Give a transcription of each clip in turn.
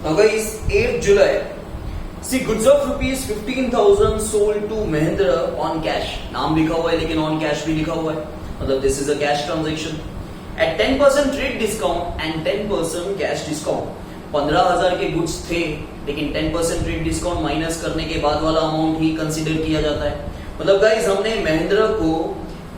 Now guys, 8th July. See, goods of rupees 15,000 sold to Mahindra on cash. नाम लिखा हुआ है लेकिन on cash भी लिखा हुआ है, मतलब this is a cash transaction at 10% trade discount and 10% cash discount. 15,000 के गुड्स थे लेकिन 10% ट्रेड डिस्काउंट माइनस करने के बाद वाला अमाउंट ही कंसीडर किया जाता है. मतलब गाइस हमने महिंद्रा को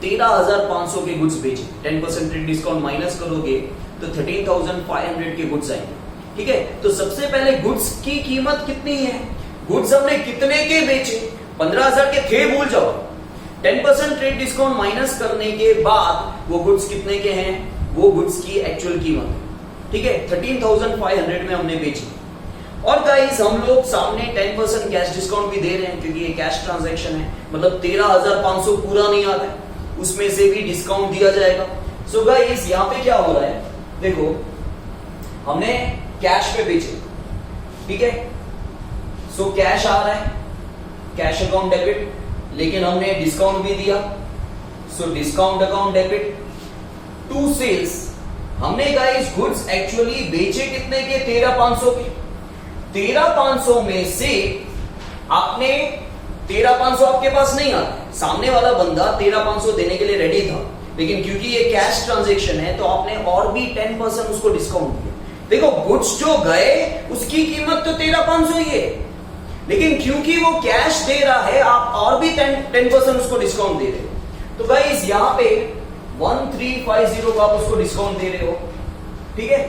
13,500 के गुड्स बेचे, 10% ट्रेड डिस्काउंट माइनस करोगे तो 13,500 के गुड्स आएंगे. ठीक है, तो सबसे पहले गुड्स की कीमत कितनी है, गुड्स हमने कितने के बेचे, 15,000 के थे भूल जाओ. 10% ट्रेड डिस्काउंट माइनस करने के बाद वो गुड्स कितने के हैं, वो गुड्स की एक्चुअल कीमत है. ठीक है, 13,500 में हमने बेची. और गाइस हम लोग सामने 10% कैश डिस्काउंट भी दे रहे हैं क्योंकि ये कैश ट्रांजैक्शन है, मतलब 13,500 पूरा नहीं आता है, उसमें से भी डिस्काउंट दिया जाएगा. सो गाइस यहाँ पे क्या हो रहा है, देखो हमने कैश पे बेचे. ठीक है, सो कैश आ रहा है, कैश अकाउंट डेबिट, लेकिन हमने डिस्काउंट भी दिया, so discount account debit to sales. हमने गाइस गुड्स एक्चुअली बेचे कितने के, 13,500 के. 13,500 में से आपने 13,500 आपके पास नहीं आता, सामने वाला बंदा 13,500 देने के लिए रेडी था, लेकिन क्योंकि ये कैश ट्रांजैक्शन है तो आपने और भी 10% उसको डिस्काउंट दिया. देखो गुड्स जो गए उसकी कीमत तो 13,500 ही है, लेकिन क्योंकि वो कैश दे रहा है आप और भी 10% उसको डिस्काउंट दे रहे हो. तो गाइस यहां पे 1350 का आप उसको डिस्काउंट दे रहे हो. ठीक है,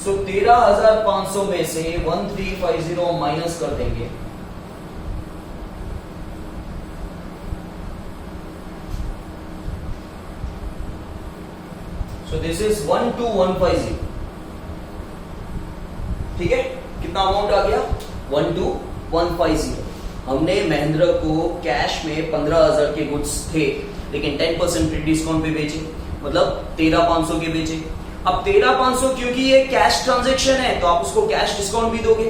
सो 13,500 में से 1350 माइनस कर देंगे, सो दिस इज 12,150. ठीक है, कितना अमाउंट आ गया, 12,150. हमने महिंद्रा को कैश में 15,000 के गुड्स थे लेकिन 10% डिस्काउंट पे बेचे, मतलब 13,500 के बेचे. अब 13,500 क्योंकि ये कैश ट्रांजैक्शन है तो आप उसको कैश डिस्काउंट भी दोगे.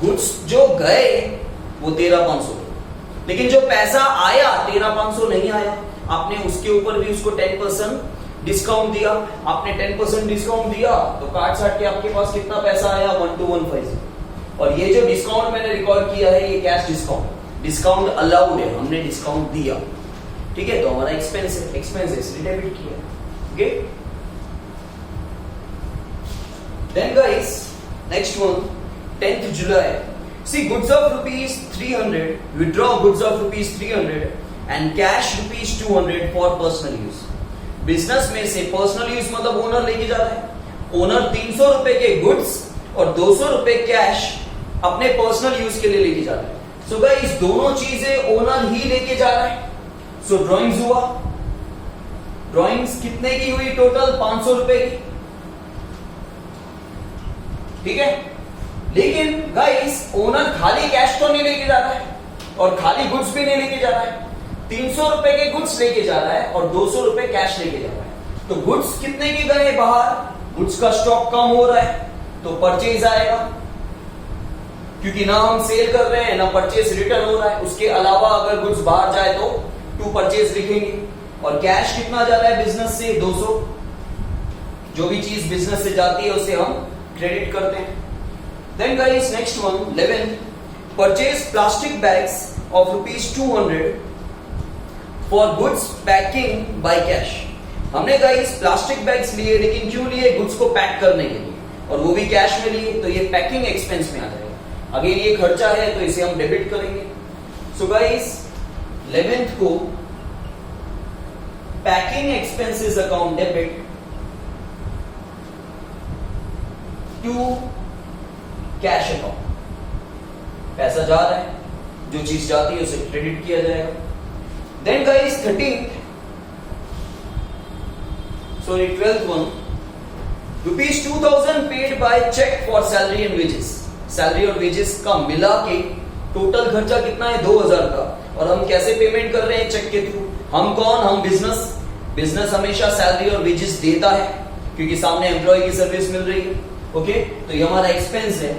गुड्स जो गए वो 13,500, लेकिन जो पैसा आया 13,500 नहीं आया, आपने उसके ऊपर भी उसको 10% डिस्काउंट दिया. आपने 10% डिस्काउंट दिया तो काट साट के आपके पास कितना पैसा आया, 12,150. और ये जो डिस्काउंट मैंने रिकॉर्ड किया है ये कैश डिस्काउंट, डिस्काउंट अलाउड है, हमने डिस्काउंट दिया. ठीक है, तो हमारा एक्सपेंस है, एक्सपेंस इसलिए डेबिट किया. Okay, then guys next one, 10th July. See goods of rupees 300, withdraw goods of rupees 300 and cash rupees 200 for personal use. Business में से पर्सनल यूज मतलब ओनर लेके जा रहा है. ओनर 300 रुपए के गुड्स और 200 रुपए कैश अपने पर्सनल यूज के लिए लेके जा रहा है. सो गाइस दोनों चीजें ओनर ही लेके जा रहा है. सो ड्रॉइंग्स हुआ, ड्रॉइंग्स कितने की हुई, टोटल 500 रुपए की. ठीक है, लेकिन गाइस ओनर खाली कैश तो नहीं लेके जा रहा है और खाली गुड्स भी नहीं लेके जा रहा है. 300 रुपए के गुड्स लेके जा रहा है और 200 रुपए कैश लेके जा रहा है. तो गुड्स कितने के गए बाहर, गुड्स का स्टॉक कम हो रहा है तो परचेज आएगा, क्योंकि ना हम सेल कर रहे हैं ना परचेज रिटर्न हो रहा है. उसके अलावा अगर गुड्स बाहर जाए तो टू परचेज लिखेंगे. और कैश कितना जा रहा है बिजनेस से, 200. जो भी चीज बिजनेस से जाती है उसे हम क्रेडिट करते हैं. Then guys next one, 11, purchase plastic bags of rupees 200 for goods packing by cash. हमने गाइस प्लास्टिक बैग्स लिए, लेकिन क्यों लिए, गुड्स को पैक करने के लिए, और वो भी कैश में लिए, तो ये पैकिंग एक्सपेंस में आ जाएगा. अगेन ये खर्चा है तो इसे हम डेबिट करेंगे. सो गाइस 11th को packing expenses account debit to cash account. पैसा जा रहा है, जो चीज जाती है उसे क्रेडिट किया जाएगा. Then guys 13th, sorry 12th one, rupees 2,000 paid by cheque for salary and wages. Salary और वेजेस का मिला के टोटल खर्चा कितना है, 2,000 का. और हम कैसे पेमेंट कर रहे हैं, चेक के थ्रू. हम कौन, हम बिजनेस. बिजनेस हमेशा सैलरी और वेजेस देता है क्योंकि सामने एम्प्लॉय की सर्विस मिल रही है. ओके, तो ये हमारा एक्सपेंस है.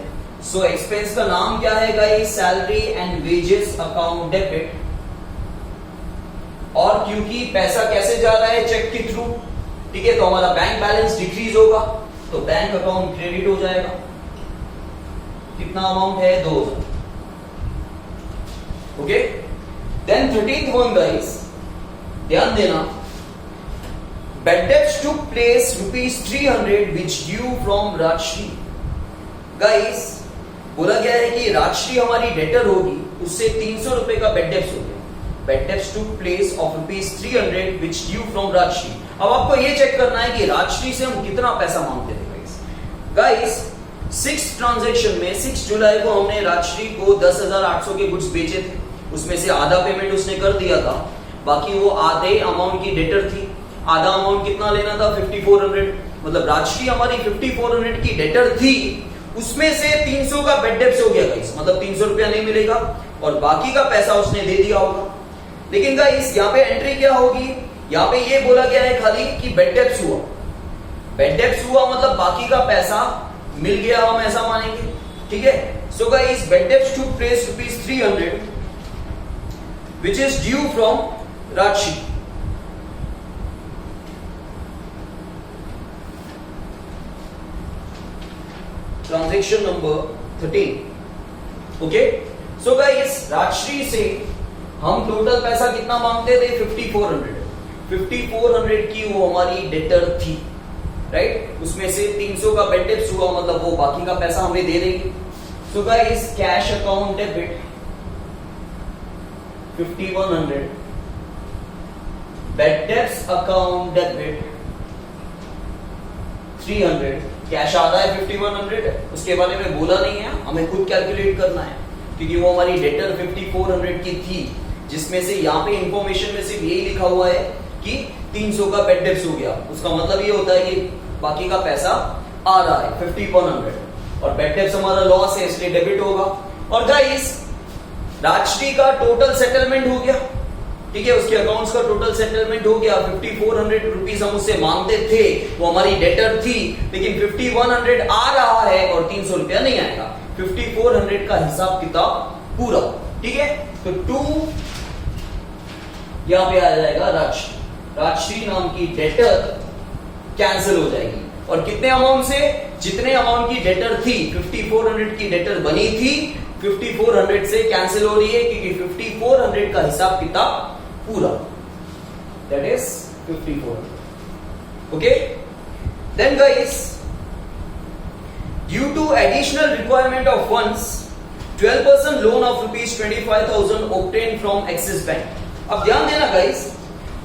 सो एक्सपेंस का नाम क्या है guys, salary and wages account debit. और क्योंकि पैसा कैसे जा रहा है, चेक के थ्रू. ठीक है, तो हमारा बैंक बैलेंस डिक्रीज होगा तो बैंक अकाउंट क्रेडिट हो जाएगा. कितना अमाउंट है 2000. Okay, then 13th one guys, ध्यान देना, bad debts took place rupees 300 which due from Rajshri. Guys बोला गया है कि राजश्री हमारी डेटर होगी, उससे 300 रुपए का बेड डेप्स हो गया. Bad debts took place of rupees 300 which due from Rajshree. अब आपको ये चेक करना है कि राजश्री से हम कितना पैसा मांगते थे. गाइस 6 ट्रांजैक्शन में 6 जुलाई को हमने राजश्री को 10,800 के गुड्स बेचे थे. उसमें से आधा पेमेंट उसने कर दिया था, बाकी वो आधे अमाउंट की डेटर थी. आधा अमाउंट कितना लेना था 5400. मतलब राजश्री हमारी 5400 की डेटर थी, उसमें से 300 का बेड डेप्स हो गया गाइस. मतलब 300 रुपया नहीं मिलेगा और बाकी का पैसा उसने दे दिया होगा. लेकिन गाइस यहाँ पे एंट्री क्या होगी, यहाँ पे ये बोला गया है खाली कि बेड डेप्स हुआ. बेड डेप्स हुआ मतलब बाकी का पैसा मिल गया, हम ऐसा मानेंगे. ठीक है. So guys bad debts took place rupees 300 which is due from Rajshree. Transaction number 13. Okay, so guys Rajshree से हम टोटल पैसा कितना मांगते थे 5400. 5400 की वो हमारी डेटर थी, राइट. उसमें से 300 का बेड डेप्स हुआ, मतलब वो बाकी का पैसा हमें दे देंगे. So guys cash account debit 5100, bad debts account debit 300. Cash आधा है 5100, उसके बारे में बोला नहीं है, हमें खुद कैलकुलेट करना है क्योंकि वो हमारी डेटर 5400 की थी, जिसमें से यहाँ पे इंफॉर्मेशन में सिर्फ यही लिखा हुआ है कि 300 का बेड डेप्स हो गया. उसका मतलब ये होता है कि बाकी का पैसा आ रहा है 5100 और बेड डेप्स हमारा लॉस है इसलिए डेबिट होगा. और गाइस राजश्री का टोटल सेटलमेंट हो गया. ठीक है, उसके अकाउंट्स का टोटल सेटलमेंट हो गया. 5400 रुपीज हम उससे मांगते थे, वो हमारी डेटर थी, लेकिन 5100 आ रहा है और 300 रुपया नहीं आएगा. 5400 का हिसाब किताब पूरा. ठीक है, तो 2 यहां पे आ जाएगा राजश्री. राजश्री नाम की डेटर कैंसिल हो जाएगी. और कितने अमाउंट से, जितने अमाउंट की डेटर थी, 5400 की डेटर बनी थी, 5400 से कैंसिल हो रही है क्योंकि 5400 का हिसाब किताब पूरा, that is 5400. Okay, then guys due to additional requirement of funds 12% loan of rupees 25,000 obtained from Axis bank. अब ध्यान देना गाइस,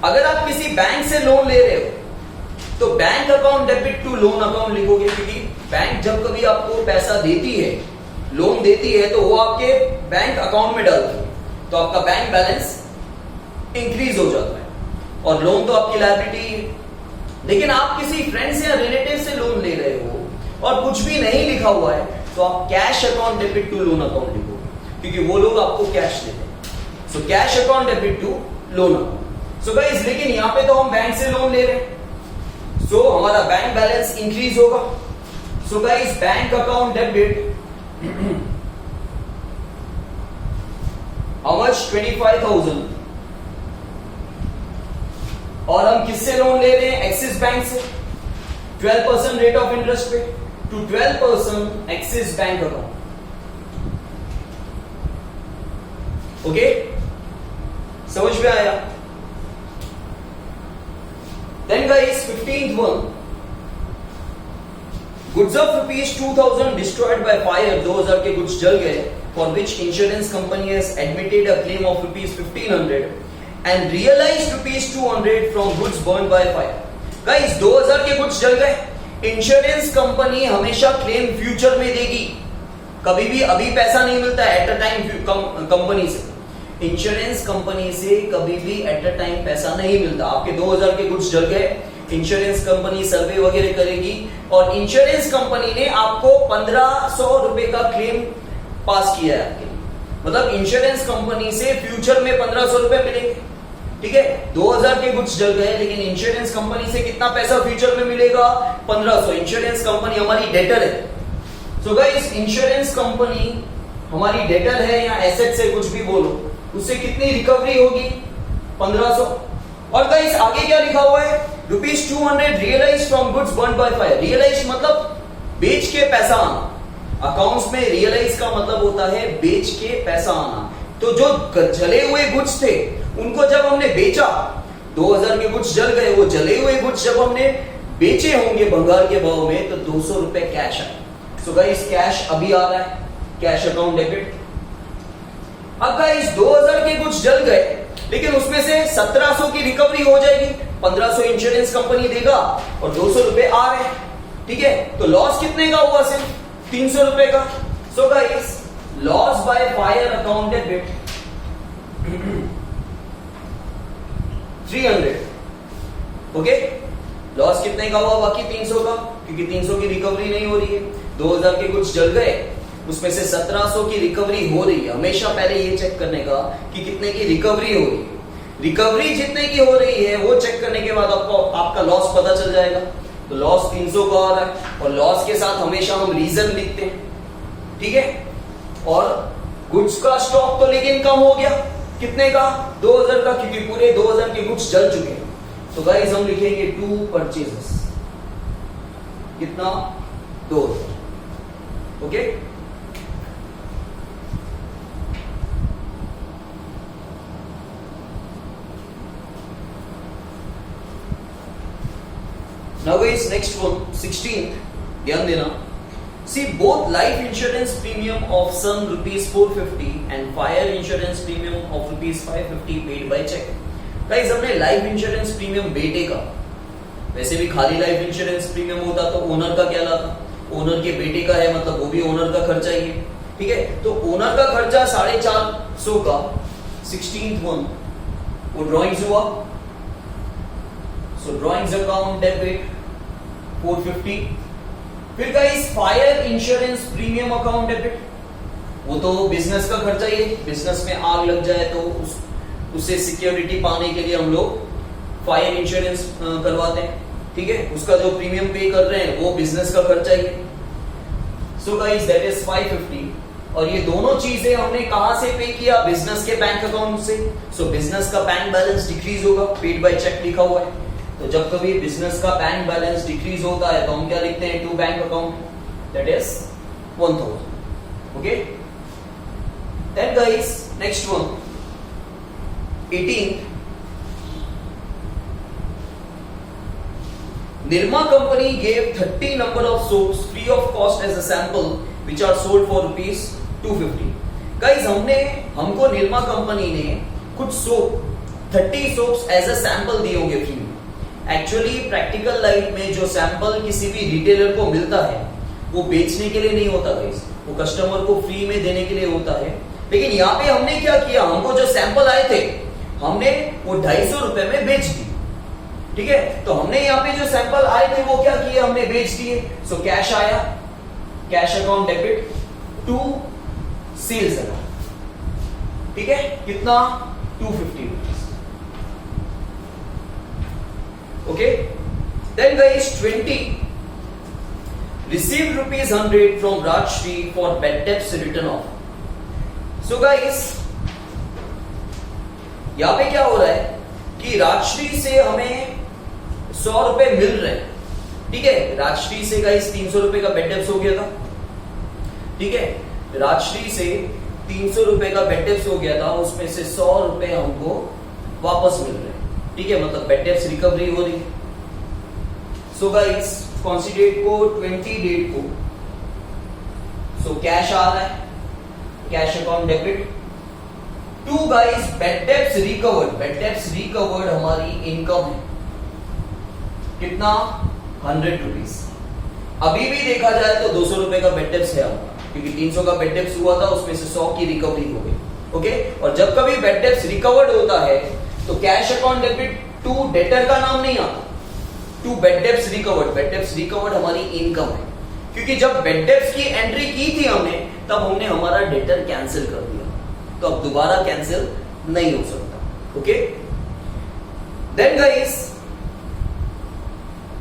अगर आप किसी बैंक से लोन ले रहे हो तो bank account debit to loan account लिखोगे, क्योंकि बैंक जब कभी आपको पैसा देती है, लोन देती है, तो वो आपके बैंक अकाउंट में डालती है, तो आपका बैंक बैलेंस इंक्रीज हो जाता है और लोन तो आपकी लायबिलिटी है. लेकिन आप किसी फ्रेंड से या रिलेटिव से लोन ले रहे हो और कुछ भी नहीं लिखा हुआ है, तो आप cash account debit to loan account लिखोगे, क्योंकि वो लोग आपको कैश देते हैं. So cash account debit to loan account. So guys लेकिन यहां पे तो हम बैंक से लोन ले रहे हैं, सो हमारा बैंक बैलेंस इंक्रीज होगा. So guys bank account debit how much 25,000. और हम किससे लोन ले रहे हैं, एक्सिस बैंक से. 12% रेट ऑफ इंटरेस्ट पे to 12% Axis bank account. Okay, समझ में आया. Then guys 15th one, goods of rupees 2000 destroyed by fire. 2000 के गुड्स जल गए, for which insurance company has admitted a claim of rupees 1500 and realised rupees 200 from goods burnt by fire. Guys 2000 के goods जल गए, insurance company हमेशा claim future में देगी, कभी भी अभी पैसा नहीं मिलता है एट अ टाइम कंपनी से. इंश्योरेंस कंपनी से कभी भी एट अ टाइम पैसा नहीं मिलता. आपके 2000 के गुड्स जल गए, इंश्योरेंस कंपनी सर्वे वगैरह करेगी और इंश्योरेंस कंपनी ने आपको 1500 रुपए का क्लेम पास किया है आपके लिए. मतलब इंश्योरेंस कंपनी से फ्यूचर में 1500 रुपए मिलेंगे. ठीक है, 2000 के गुड्स जल गए, लेकिन इंश्योरेंस कंपनी से कितना पैसा फ्यूचर में मिलेगा 1500. इंश्योरेंस कंपनी हमारी डेटर है. सो गाइस इंश्योरेंस कंपनी हमारी डेटर है या एसेट से कुछ भी बोलो, उससे कितनी रिकवरी होगी 1500. और गाइस आगे क्या लिखा हुआ है, rupees 200 realise from goods burnt by fire. Realise मतलब बेच के पैसा आना. अकाउंट्स में रियलाइज का मतलब होता है बेच के पैसा आना। तो जो जले हुए गुड्स थे उनको जब हमने बेचा, 2000 के गुड्स जल गए, वो जले हुए गुड्स जब हमने बेचे होंगे भंगार के भाव में तो 200 रुपए कैश आए। सो गाइस कैश अभी आ रहा है, कैश अकाउंट डेबिट। अब गाइस 2000 के गुड्स जल गए लेकिन उसमें से 1700 की रिकवरी हो जाएगी, 1500 इंश्योरेंस कंपनी देगा और 200 रुपए आ रहे हैं, ठीक है। तो लॉस कितने का हुआ? सिर्फ 300 रुपए का। So guys loss by fire account debit 300। Okay, loss कितने का हुआ? बाकी 300 का, क्योंकि 300 की रिकवरी नहीं हो रही है। 2000 के कुछ जल गए, उसमें से 1700 की रिकवरी हो रही है। हमेशा पहले ये चेक करने का कि कितने की रिकवरी हो रही है। रिकवरी जितने की हो रही है वो चेक करने के बाद आपको आपका लॉस पता चल जाएगा। तो लॉस 300 का आ रहा है और लॉस के साथ हमेशा हम रीजन लिखते हैं, ठीक है। और गुड्स का स्टॉक तो लेकिन कम हो गया, कितने का? 2000 का, क्योंकि पूरे 2000 के गुड्स जल चुके हैं। तो गाइस हम लिखेंगे 2 परचेजेस, कितना? 2000। Okay, now guys next one 16th, ध्यान देना। See, both life insurance premium of sum ₹450 and fire insurance premium of ₹550 paid by check. Guys हमने लाइफ इंश्योरेंस प्रीमियम बेटे का, वैसे भी खाली लाइफ इंश्योरेंस प्रीमियम होता तो ओनर का क्या लाता, ओनर के बेटे का है मतलब वो भी ओनर का खर्चा ही है, ठीक है। तो ओनर का खर्चा 450 का 16th वन वो ड्रॉइंग्स हुआ। सो ड्रॉइंग्स अकाउंट डेबिट 450। फिर guys fire insurance premium account debit, वो तो बिजनेस का खर्चा ही है। बिजनेस में आग लग जाए तो उससे सिक्योरिटी पाने के लिए हम लोग फायर इंश्योरेंस करवाते हैं, ठीक है। उसका जो प्रीमियम पे कर रहे हैं वो बिजनेस का खर्चा ही है। So guys that is 550। और ये दोनों चीजें हमने कहां से पे किया? बिजनेस के बैंक अकाउंट से। सो बिजनेस का बैंक बैलेंस डिक्रीज होगा, पेड बाय चेक लिखा हुआ है। तो जब कभी बिजनेस का बैंक बैलेंस डिक्रीज होता है तो हम क्या लिखते हैं? To bank account, that is 1000। Okay, then guys next one 18th, Nirma company gave 30 number of soaps free of cost as a sample which are sold for ₹250। Guys हमको Nirma company ने कुछ soap 30 soaps as a sample दिए होंगे free में। Actually practical life में जो sample किसी भी रिटेलर को मिलता है वो बेचने के लिए नहीं होता गाइस, वो कस्टमर को फ्री में देने के लिए होता है। लेकिन यहाँ पे हमने क्या किया, हमको जो सैंपल आए थे हमने वो 250 रुपए में बेच दी, ठीक है। तो हमने यहाँ पे जो सैंपल आए थे वो क्या किया? हमने बेच दिए। सो कैश आया, cash account debit to sales account, ठीक है। कितना? 250 rupees. Okay, then guys 20 received ₹100 from Rajshri for bad debts written off। So guys यहां पे क्या हो रहा है कि राजश्री से हमें 100 रुपए मिल रहे हैं, ठीक है। राजश्री से गाइस 300 रुपए का बेड डेप्स हो गया था, ठीक है। राजश्री से 300 रुपए का बेड डेप्स हो गया था, उसमें से 100 रुपए हमको वापस मिल रहे हैं, ठीक है। मतलब बेड डेप्स रिकवरी हो रही है। सो गाइस कौन सी डेट को? 20 डेट को। सो कैश आ रहा है, cash account debit to guys bad debts recovered. Bad debts recovered हमारी इनकम है, कितना? 100 रुपीज। अभी भी देखा जाए तो 200 रुपए का बेड डेप्स है हमारा, क्योंकि 300 का बेड डेप्स हुआ था, उसमें से 100 की रिकवरी हो गई, ओके। और जब कभी बेड डेप्स रिकवर्ड होता है तो cash account debit to debtor का नाम नहीं आता, to bad debts recovered. Bad debts recovered हमारी इनकम है, क्योंकि जब बेड डेप्स की एंट्री की थी हमने तब हमने हमारा डेटर कैंसिल कर दिया, तो अब दोबारा कैंसिल नहीं हो सकता, ओके। देन गाइस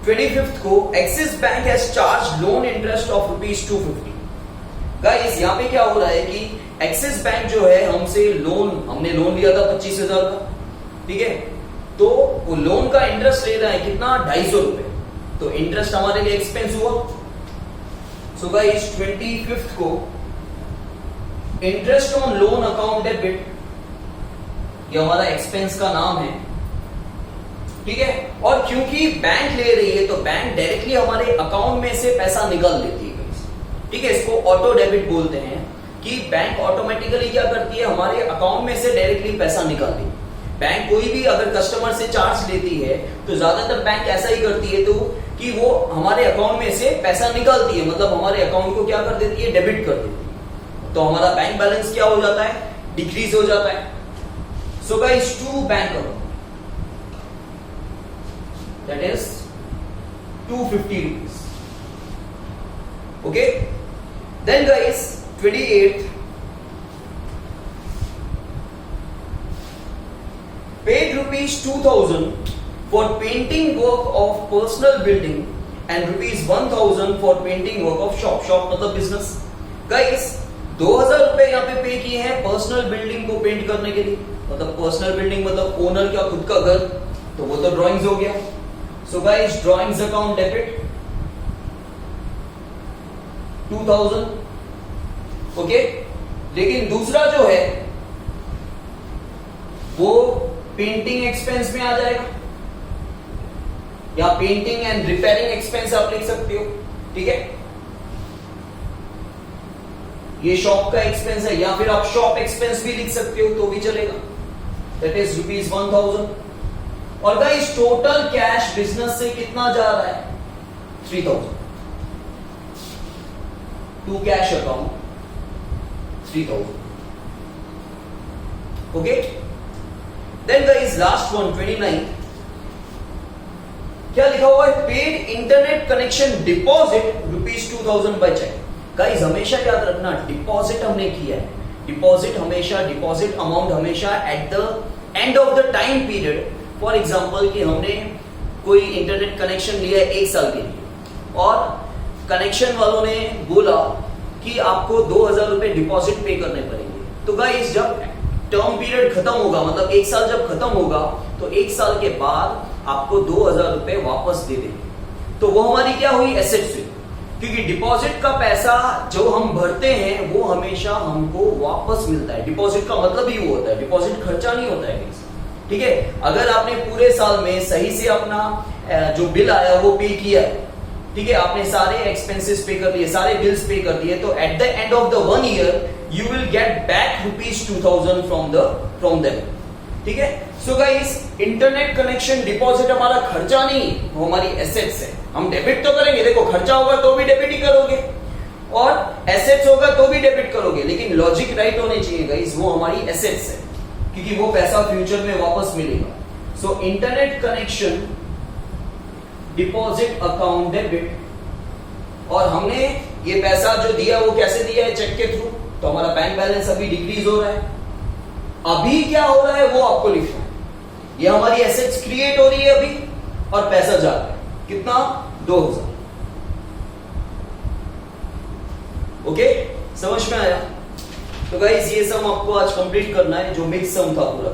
25th को axis bank has charge loan interest of ₹250। Guys यहां पे क्या हो रहा है कि एक्सिस बैंक जो है हमसे हमने लोन लिया था 25,000 का, ठीक है। तो वो लोन का इंटरेस्ट ले रहा है कितना? 250 रुपए। तो इंटरेस्ट हमारे लिए एक्सपेंस हुआ। सो सो गाइस 25th को interest on loan account debit, ये हमारा एक्सपेंस का नाम है, ठीक है। और क्योंकि बैंक ले रही है तो बैंक डायरेक्टली हमारे अकाउंट में से पैसा निकाल लेती है, ठीक है। इसको ऑटो डेबिट बोलते हैं कि बैंक ऑटोमेटिकली क्या करती है, हमारे अकाउंट में से डायरेक्टली पैसा निकालती है। बैंक कोई भी अगर कस्टमर से चार्ज लेती है तो ज्यादातर बैंक ऐसा ही करती है, तो कि वो हमारे अकाउंट में से पैसा निकालती है, मतलब हमारे अकाउंट को क्या कर देती है, डेबिट कर देती है। तो हमारा बैंक बैलेंस क्या हो जाता है, डिक्रीज हो जाता है। So guys to bank account that is 250 rupees. Okay, then guys 28th paid rupees 2000 for painting work of personal building and rupees 1000 for painting work of shop मतलब business. guys 2000 रुपए यहाँ पे पे किए हैं पर्सनल बिल्डिंग को paint करने के लिए, मतलब पर्सनल बिल्डिंग मतलब ओनर का खुद का घर, तो वो तो ड्राइंग्स हो गया। So guys drawings account debit 2000, okay. लेकिन दूसरा जो है वो पेंटिंग एक्सपेंस में आ जाएगा, या पेंटिंग एंड रिपेयरिंग एक्सपेंस आप लिख सकते हो, ठीक है। ये शॉप का एक्सपेंस है, या फिर आप शॉप एक्सपेंस भी लिख सकते हो तो भी चलेगा, दैट इज रुपीज 1000। और गाइस टोटल कैश बिजनेस से कितना जा रहा है, 3000 to cash account 3000, okay. Then guys last one 29, क्या लिखा हुआ है, paid internet connection deposit rupees 2000 by cheque. Guys हमेशा याद रखना, डिपॉजिट हमने किया है, डिपॉजिट हमेशा, डिपॉजिट अमाउंट हमेशा at the end of the time period. For example कि हमने कोई इंटरनेट कनेक्शन लिया है 1 साल के लिए और कनेक्शन वालों ने बोला कि आपको 2000 रुपए डिपॉजिट पे करने पड़ेंगे, तो गाइस जब टर्म पीरियड खत्म होगा, मतलब 1 साल जब खत्म होगा तो 1 साल के बाद आपको 2000 रुपए वापस दे देंगे। तो वो हमारी क्या हुई, एसेट्स हुई, क्योंकि डिपॉजिट का पैसा जो हम भरते हैं वो हमेशा हमको वापस मिलता है। डिपॉजिट का मतलब ही वो होता है, डिपॉजिट खर्चा नहीं होता है, ठीक है। अगर आपने पूरे साल में सही से अपना जो बिल आया वो पे किया, ठीक है, आपने सारे एक्सपेंसेस पे कर लिए, सारे बिल्स पे कर दिए, तो eight the end of the 1 year you will get back rupees 2000 from them, ठीक है। So guys internet connection deposit हमारा खर्चा नहीं, वो हमारी एसेट्स है। हम डेबिट तो करेंगे, देखो खर्चा होगा तो भी डेबिट ही करोगे और एसेट्स होगा तो भी डेबिट करोगे, लेकिन लॉजिक राइट होने चाहिए गाइस, वो हमारी एसेट्स है क्योंकि वो पैसा फ्यूचर में वापस मिलेगा। So internet connection deposit account debit, और हमने ये पैसा जो दिया वो कैसे दिया है, चेक के थ्रू, तो हमारा बैंक बैलेंस अभी डिक्रीज हो रहा है। अभी क्या हो रहा है वो आपको लिखना है, ये हमारी एसेट्स क्रिएट हो रही है अभी और पैसा जा रहा है, कितना, 2000, ओके, समझ में आया। तो गाइस ये सम आपको आज कंप्लीट करना है, जो मिक्स सम था पूरा।